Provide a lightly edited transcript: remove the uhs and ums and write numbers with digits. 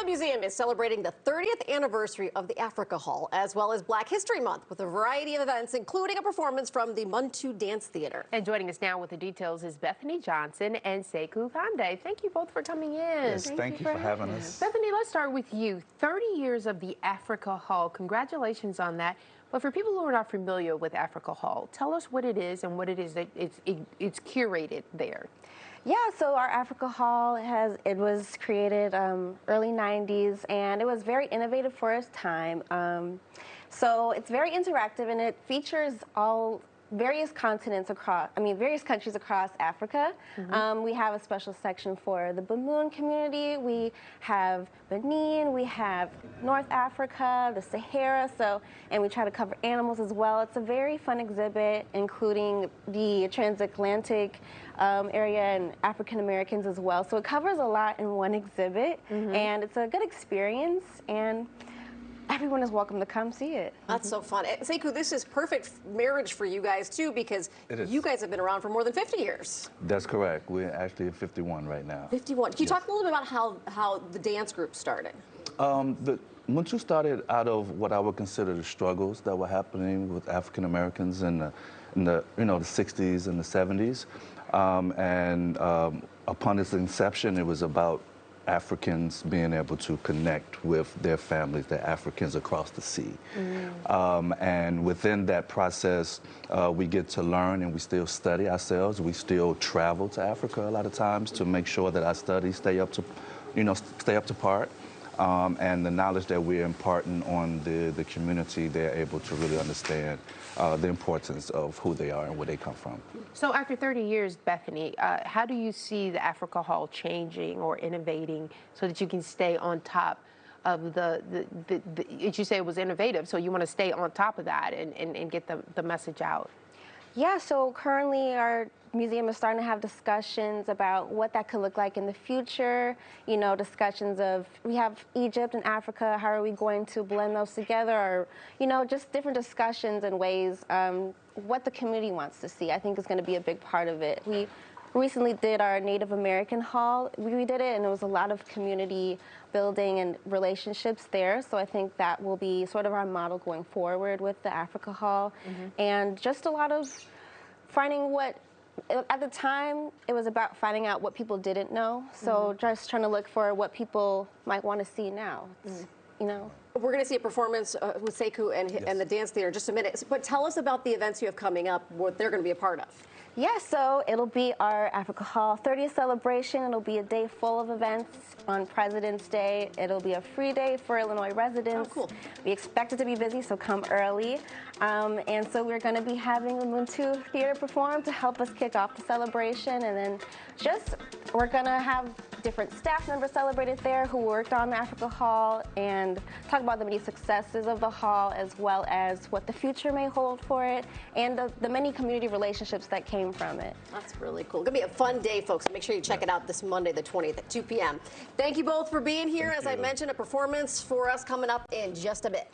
Museum is celebrating the 30th anniversary of the Africa Hall, as well as Black History Month, with a variety of events, including a performance from the Muntu Dance Theater. And joining us now with the details is Bethany Johnson and Sekou Kande. Thank you both for coming in. Yes, thank you for having us. Bethany, let's start with you. 30 years of the Africa Hall. Congratulations on that. But for people who are not familiar with Africa Hall, tell us what it is and what it is that it's curated there. Yeah, so our Africa Hall was created early 90s, and it was very innovative for its time. So it's very interactive, and it features various countries across Africa. We have a special section for the Bamoon community. We have Benin, we have North Africa, the Sahara, and we try to cover animals as well. It's a very fun exhibit, including the transatlantic area and African Americans as well. So it covers a lot in one exhibit, and it's a good experience, and everyone is welcome to come see it. That's so fun. Sekou, this is perfect marriage for you guys, too, because you guys have been around for more than 50 years. That's correct. We're actually at 51 right now. 51. Can you talk a little bit about how the dance group started? The Muntu started out of what I would consider the struggles that were happening with African Americans in the 60s and the 70s. Upon its inception, it was about Africans being able to connect with their families, their Africans across the sea. And within that process, we get to learn, and we still study ourselves. We still travel to Africa a lot of times to make sure that our studies stay up to par. And the knowledge that we're imparting on the community, they're able to really understand the importance of who they are and where they come from. So after 30 years, Bethany, how do you see the Africa Hall changing or innovating so that you can stay on top of you say it was innovative, so you want to stay on top of that and get the message out? Yeah, so currently our museum is starting to have discussions about what that could look like in the future. You know, discussions of, we have Egypt and Africa, how are we going to blend those together? Or, just different discussions and ways, what the community wants to see, I think is going to be a big part of it. We recently did our Native American Hall. We did it, and there was a lot of community building and relationships there. So I think that will be sort of our model going forward with the Africa Hall. And just a lot of finding at the time, it was about finding out what people didn't know. So just trying to look for what people might want to see now. We're going to see a performance with Sekou and the Dance Theater in just a minute. But tell us about the events you have coming up, what they're going to be a part of. Yeah, so it'll be our Africa Hall 30th celebration. It'll be a day full of events on President's Day. It'll be a free day for Illinois residents. Oh, cool. We expect it to be busy, so come early. And so we're going to be having the Muntu Theater perform to help us kick off the celebration. And then we're going to have different staff members celebrated there who worked on the Africa Hall and talk about the many successes of the hall, as well as what the future may hold for it, and the many community relationships that came from it. That's really cool. It's going to be a fun day, folks. Make sure you check it out this Monday, the 20th at 2 p.m. Thank you both for being here. As I mentioned, a performance for us coming up in just a bit.